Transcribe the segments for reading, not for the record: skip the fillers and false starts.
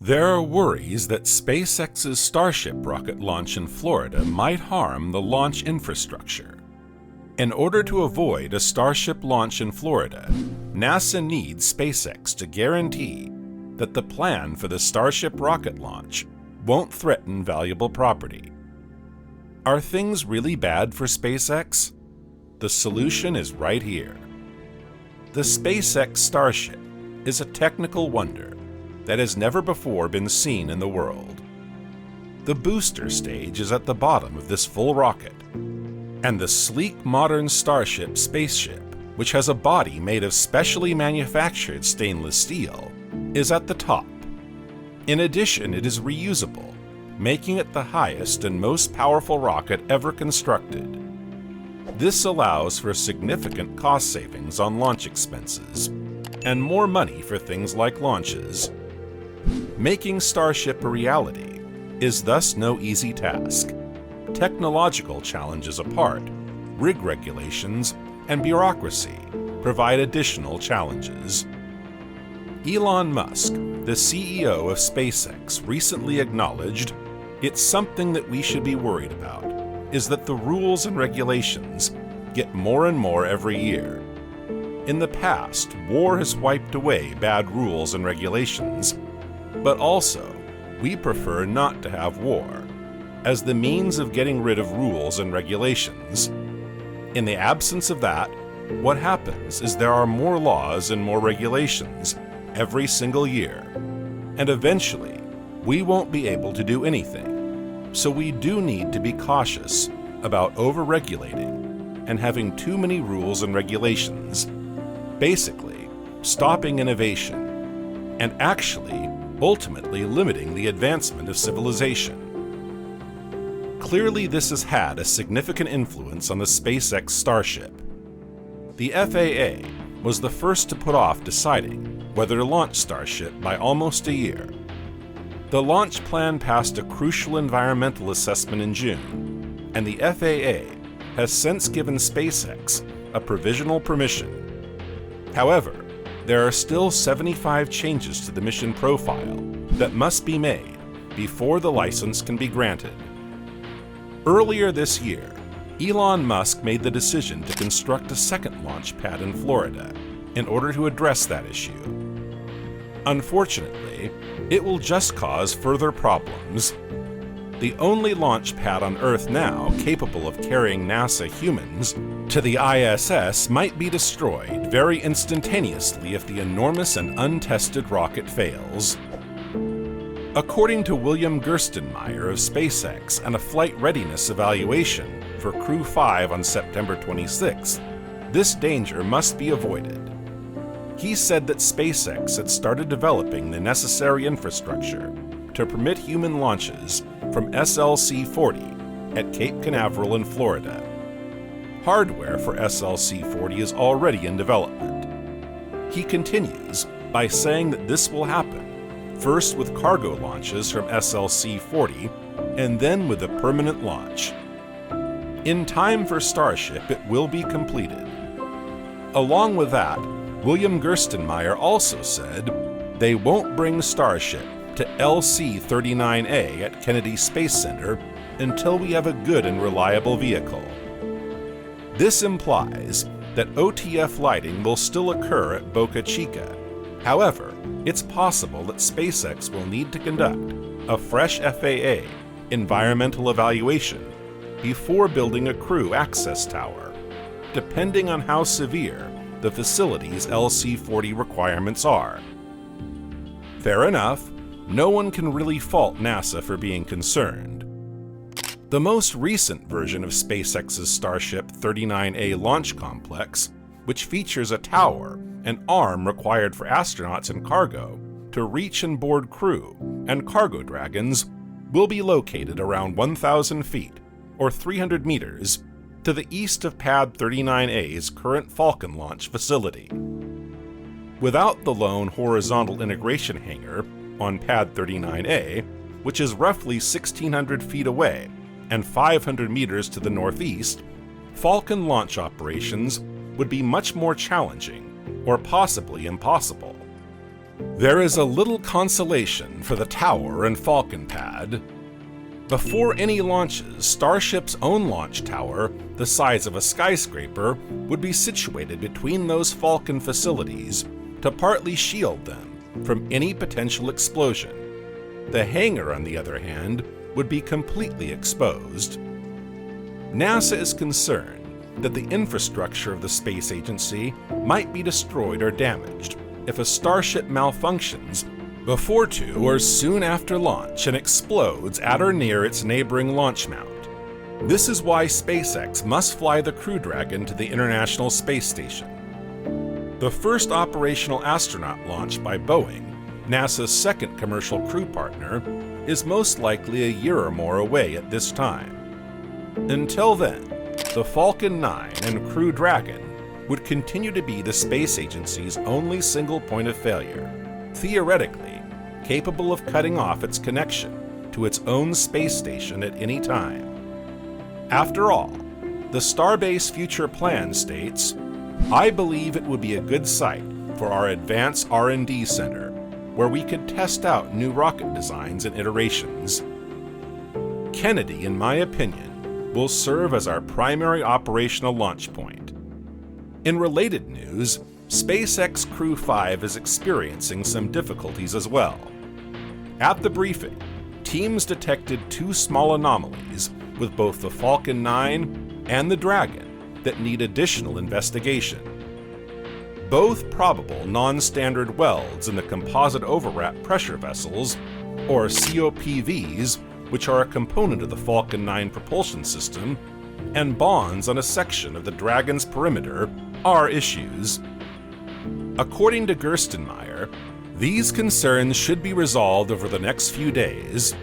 There are worries that SpaceX's Starship rocket launch in Florida might harm the launch infrastructure. In order to avoid a Starship launch in Florida, NASA needs SpaceX to guarantee that the plan for the Starship rocket launch won't threaten valuable property. Are things really bad for SpaceX? The solution is right here. The SpaceX Starship is a technical wonder that has never before been seen in the world. The booster stage is at the bottom of this full rocket, and the sleek modern Starship spaceship, which has a body made of specially manufactured stainless steel, is at the top. In addition, it is reusable, making it the highest and most powerful rocket ever constructed. This allows for significant cost savings on launch expenses, and more money for things like launches. Making Starship a reality is thus no easy task. Technological challenges apart, rig regulations and bureaucracy provide additional challenges. Elon Musk, the CEO of SpaceX, recently acknowledged, "It's something that we should be worried about, is that the rules and regulations get more and more every year. In the past, war has wiped away bad rules and regulations, but also, we prefer not to have war, as the means of getting rid of rules and regulations. In the absence of that, what happens is there are more laws and more regulations every single year, and eventually, we won't be able to do anything. So we do need to be cautious about over-regulating and having too many rules and regulations, basically stopping innovation, and actually ultimately limiting the advancement of civilization." Clearly, this has had a significant influence on the SpaceX Starship. The FAA was the first to put off deciding whether to launch Starship by almost a year. The launch plan passed a crucial environmental assessment in June, and the FAA has since given SpaceX a provisional permission. However, there are still 75 changes to the mission profile that must be made before the license can be granted. Earlier this year, Elon Musk made the decision to construct a second launch pad in Florida in order to address that issue. Unfortunately, it will just cause further problems. The only launch pad on Earth now capable of carrying NASA humans to the ISS might be destroyed very instantaneously if the enormous and untested rocket fails. According to William Gerstenmaier of SpaceX and a flight readiness evaluation for Crew 5 on September 26th, this danger must be avoided. He said that SpaceX had started developing the necessary infrastructure to permit human launches from SLC-40 at Cape Canaveral in Florida. Hardware for SLC-40 is already in development. He continues by saying that this will happen, first with cargo launches from SLC-40, and then with a permanent launch. In time for Starship, it will be completed. Along with that, William Gerstenmaier also said they won't bring Starship to LC-39A at Kennedy Space Center until we have a good and reliable vehicle. This implies that OTF lighting will still occur at Boca Chica. However, it's possible that SpaceX will need to conduct a fresh FAA environmental evaluation before building a crew access tower, depending on how severe the facility's LC-40 requirements are. Fair enough. No one can really fault NASA for being concerned. The most recent version of SpaceX's Starship 39A launch complex, which features a tower and arm required for astronauts and cargo to reach and board crew and cargo dragons, will be located around 1,000 feet, or 300 meters, to the east of Pad 39A's current Falcon launch facility. Without the lone horizontal integration hangar on Pad 39A, which is roughly 1,600 feet away and 500 meters to the northeast, Falcon launch operations would be much more challenging, or possibly impossible. There is a little consolation for the tower and Falcon pad. Before any launches, Starship's own launch tower, the size of a skyscraper, would be situated between those Falcon facilities to partly shield them from any potential explosion. The hangar, on the other hand, would be completely exposed. NASA is concerned that the infrastructure of the space agency might be destroyed or damaged if a Starship malfunctions before to or soon after launch and explodes at or near its neighboring launch mount. This is why SpaceX must fly the Crew Dragon to the International Space Station. The first operational astronaut launch by Boeing, NASA's second commercial crew partner, is most likely a year or more away at this time. Until then, the Falcon 9 and Crew Dragon would continue to be the space agency's only single point of failure, theoretically capable of cutting off its connection to its own space station at any time. After all, the Starbase future plan states, "I believe it would be a good site for our advanced R&D center, where we could test out new rocket designs and iterations." Kennedy, in my opinion, will serve as our primary operational launch point. In related news, SpaceX Crew 5 is experiencing some difficulties as well. At the briefing, teams detected two small anomalies with both the Falcon 9 and the Dragon that need additional investigation. Both probable non-standard welds in the composite overwrap pressure vessels, or COPVs, which are a component of the Falcon 9 propulsion system, and bonds on a section of the Dragon's perimeter are issues. According to Gerstenmaier, these concerns should be resolved over the next few days.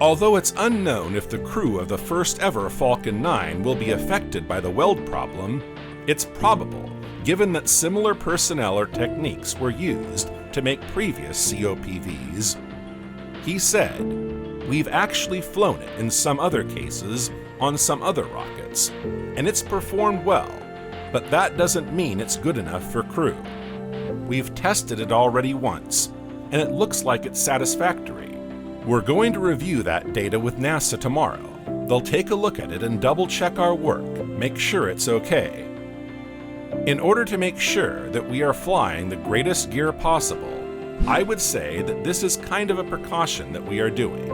Although it's unknown if the crew of the first ever Falcon 9 will be affected by the weld problem, it's probable, given that similar personnel or techniques were used to make previous COPVs. He said, "We've actually flown it in some other cases on some other rockets, and it's performed well, but that doesn't mean it's good enough for crew. We've tested it already once, and it looks like it's satisfactory. We're going to review that data with NASA tomorrow. They'll take a look at it and double-check our work, make sure it's okay. In order to make sure that we are flying the greatest gear possible, I would say that this is kind of a precaution that we are doing."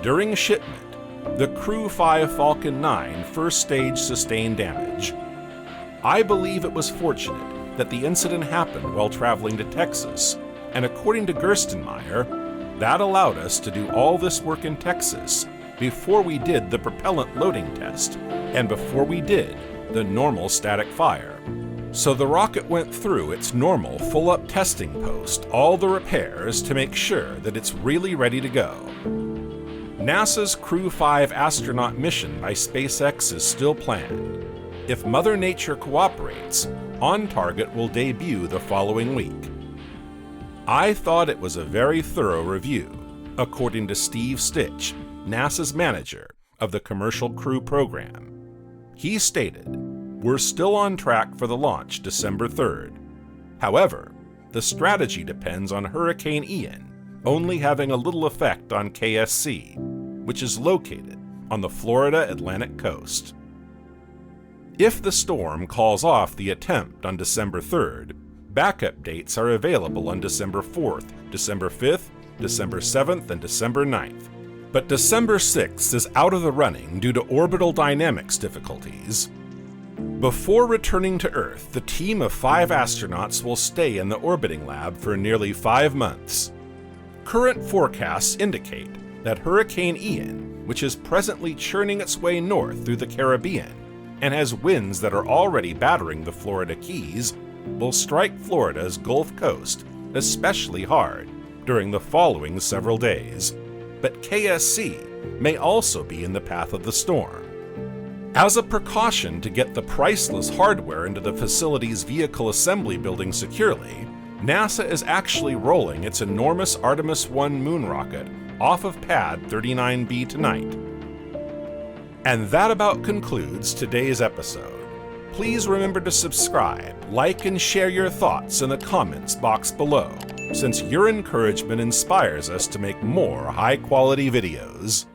During shipment, the Crew 5 Falcon 9 first stage sustained damage. I believe it was fortunate that the incident happened while traveling to Texas, and according to Gerstenmaier, that allowed us to do all this work in Texas before we did the propellant loading test and before we did the normal static fire. So the rocket went through its normal full-up testing post, all the repairs to make sure that it's really ready to go. NASA's Crew 5 astronaut mission by SpaceX is still planned. If Mother Nature cooperates, On Target will debut the following week. I thought it was a very thorough review, according to Steve Stitch, NASA's manager of the Commercial Crew Program. He stated, "We're still on track for the launch December 3rd. However, the strategy depends on Hurricane Ian only having a little effect on KSC, which is located on the Florida Atlantic coast. If the storm calls off the attempt on December 3rd, backup dates are available on December 4th, December 5th, December 7th, and December 9th. But December 6th is out of the running due to orbital dynamics difficulties. Before returning to Earth, the team of 5 astronauts will stay in the orbiting lab for nearly 5 months. Current forecasts indicate that Hurricane Ian, which is presently churning its way north through the Caribbean and has winds that are already battering the Florida Keys, will strike Florida's Gulf Coast especially hard during the following several days. But KSC may also be in the path of the storm. As a precaution to get the priceless hardware into the facility's vehicle assembly building securely, NASA is actually rolling its enormous Artemis 1 moon rocket off of Pad 39B tonight. And that about concludes today's episode. Please remember to subscribe, like, and share your thoughts in the comments box below. since your encouragement inspires us to make more high-quality videos.